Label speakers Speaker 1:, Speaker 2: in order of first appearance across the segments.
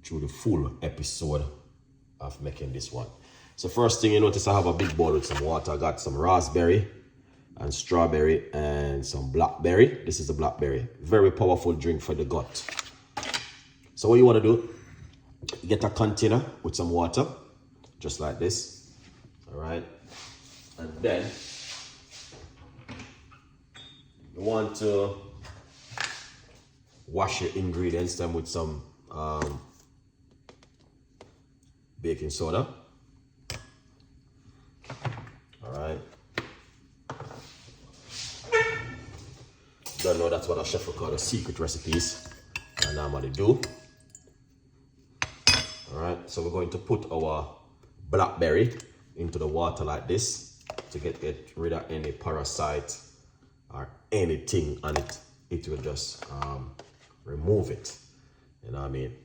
Speaker 1: through the full episode of making this one. So first thing you notice, I have a big bowl with some water. I got some raspberry and strawberry and some blackberry. This is the blackberry. Very powerful drink for the gut. So what you want to do, get a container with some water, just like this. All right. And then you want to wash your ingredients then with some baking soda. All right. Don't know that's what a Chef Ricardo secret recipes I normally do. All right. So we're going to put our blackberry into the water like this to get rid of any parasite or anything on it. It will just remove it. You know what I mean?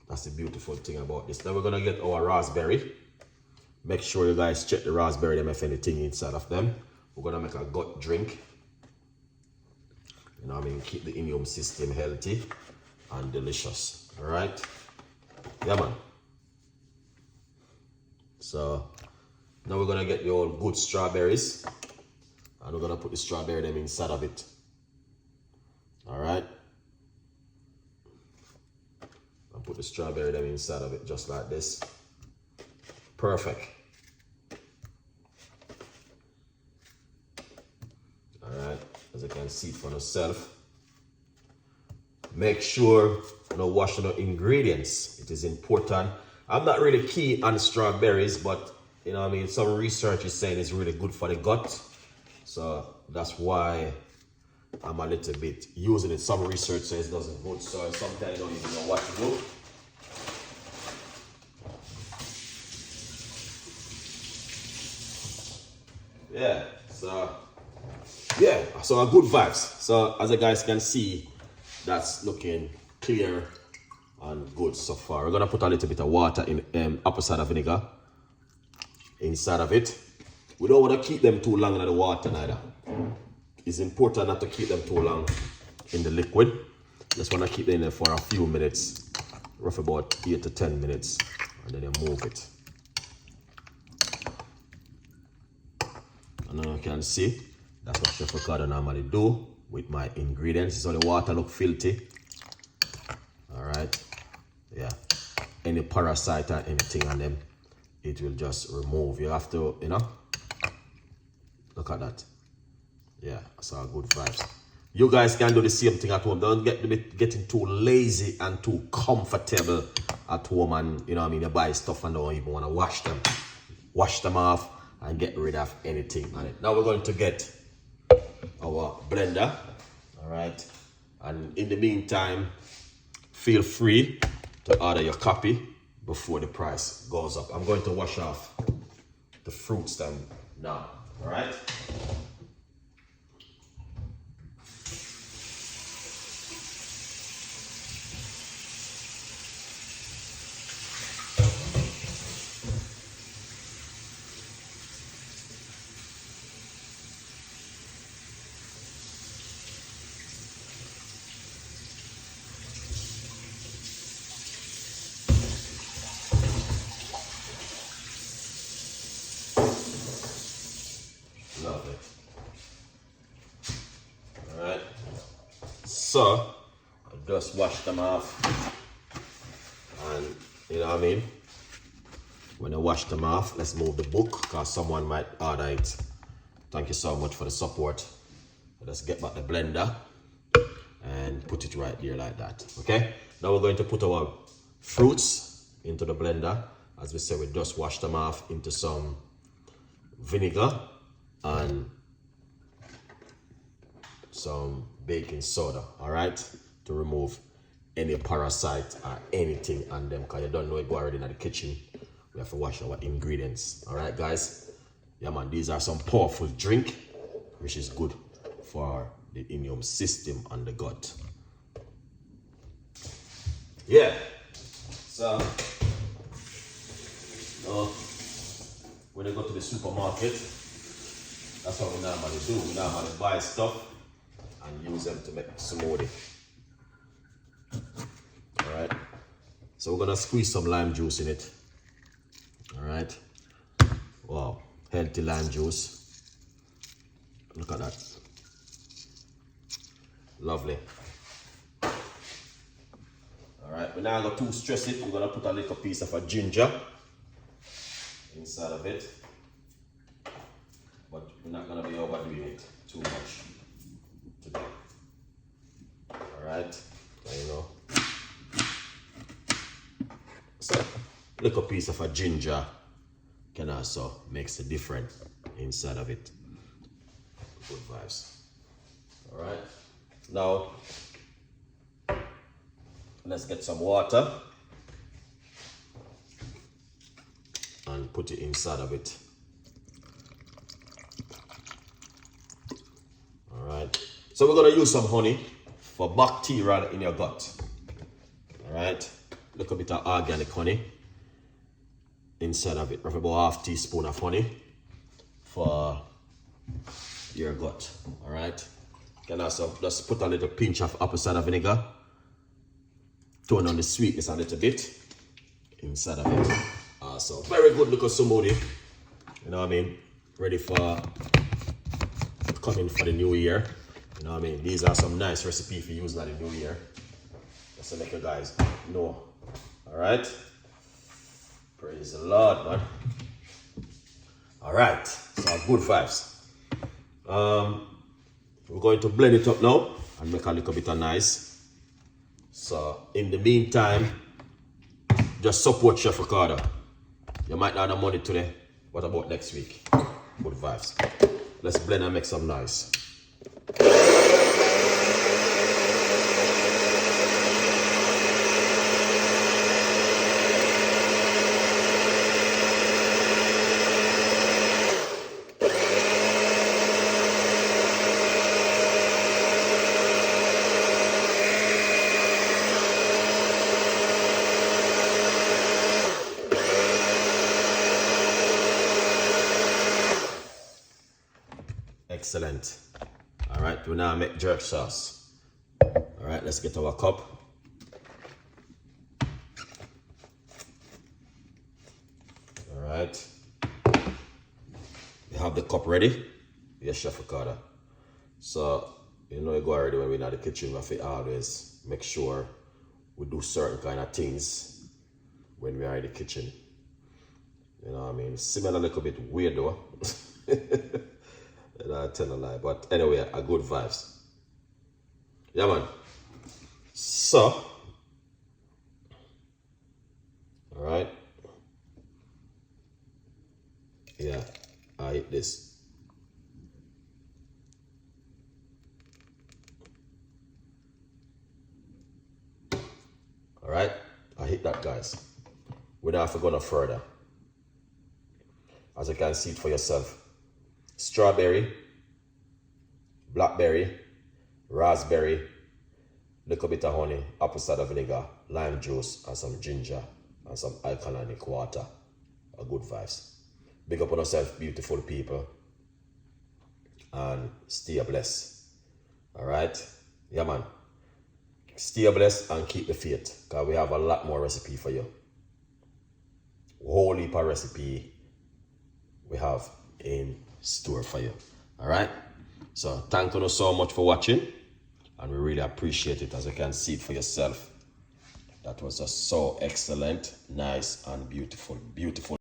Speaker 1: That's the beautiful thing about this. Now we're gonna get our raspberry. Make sure you guys check the raspberry, them if anything inside of them. We're gonna make a gut drink. You know what I mean? Keep the immune system healthy and delicious. All right? Yeah, man. So now we're gonna get your good strawberries, and we're gonna put the strawberry them inside of it. All right. And put the strawberry them inside of it just like this. Perfect. All right. As you can see for yourself. Make sure you know wash the ingredients. It is important. I'm not really keen on strawberries, but you know what I mean, some research is saying it's really good for the gut. So that's why I'm a little bit using it. Some research says it doesn't good, so sometimes I don't even know what to do. So a good vibes. So as you guys can see, that's looking clear and good so far. We're gonna put a little bit of water in apple cider vinegar inside of it. We don't want to keep them too long in the water neither. It's important not to keep them too long in the liquid. Just want to keep them in there for a few minutes, roughly about 8 to 10 minutes, and then you move it. And now you can see that's what Chef Ricardo normally do with my ingredients. So the water look filthy. All right, yeah. Any parasite or anything on them, it will just remove. You have to, you know, look at that. Yeah, that's all good vibes. You guys can do the same thing at home. Don't get getting too lazy and too comfortable at home, and you know what I mean, you buy stuff and don't even want to wash them. Wash them off and get rid of anything on it. Now we're going to get our blender. All right. And in the meantime, feel free to order your copy before the price goes up. I'm going to wash off the fruits then now. All right. Lovely. All right. So I just wash them off, and you know what I mean. When I wash them off, let's move the book because someone might order it. Thank you so much for the support. Let's get back the blender and put it right there like that. Okay. Now we're going to put our fruits into the blender. As we said, we just wash them off into some vinegar and some baking soda, all right, to remove any parasite or anything on them, because you don't know it go already in the kitchen. We have to wash our ingredients. All right, guys. Yeah, man, these are some powerful drink, which is good for the immune system and the gut. Yeah. So when you go to the supermarket, that's what we normally do. We normally buy stuff and use them to make smoothie. All right. So we're gonna squeeze some lime juice in it. All right. Wow, healthy lime juice. Look at that. Lovely. All right, we're not gonna too stress it. We're gonna put a little piece of a ginger inside of it, but we're not gonna be overdoing it too much today. All right, there you go. So, little piece of a ginger can also makes a difference inside of it. Good vibes. All right, now let's get some water and put it inside of it. All right, so we're gonna use some honey for bacteria in your gut. All right, little bit of organic honey inside of it. Roughly about half teaspoon of honey for your gut. All right, you can also just put a little pinch of apple cider vinegar. Tone on the sweetness a little bit inside of it. So very good little smoothie. You know what I mean? Ready for coming for the new year. You know what I mean? These are some nice recipes for using in the new year. Just to make you guys know. Alright? Praise the Lord, man. Alright, so good vibes. We're going to blend it up now and make a little bit of nice. So in the meantime, just support Chef Ricardo. You might not have money today. What about next week? Good vibes. Let's blend and make some noise. Excellent. All right, we now make jerk sauce. All right, let's get our cup. All right. We have the cup ready. Yes, Chef Ricardo. So, you know, you go already when we're in the kitchen, we have to always make sure we do certain kind of things when we are in the kitchen. You know what I mean? Smell a little bit weird though. And I tell a lie, but anyway, a good vibes. Yeah, man. So, all right. Yeah, I eat this. All right, I hit that, guys. We don't have to go no further. As you can see it for yourself. Strawberry, blackberry, raspberry, little bit of honey, apple cider vinegar, lime juice, and some ginger, and some alkalinic water. A good vibes. Big up on yourself, beautiful people, and stay blessed. All right? Yeah, man. Stay blessed and keep the faith, because we have a lot more recipe for you. Whole heap of recipe we have in store for you. All right, so thank you so much for watching, and we really appreciate it. As you can see it for yourself, that was just so excellent, nice, and beautiful.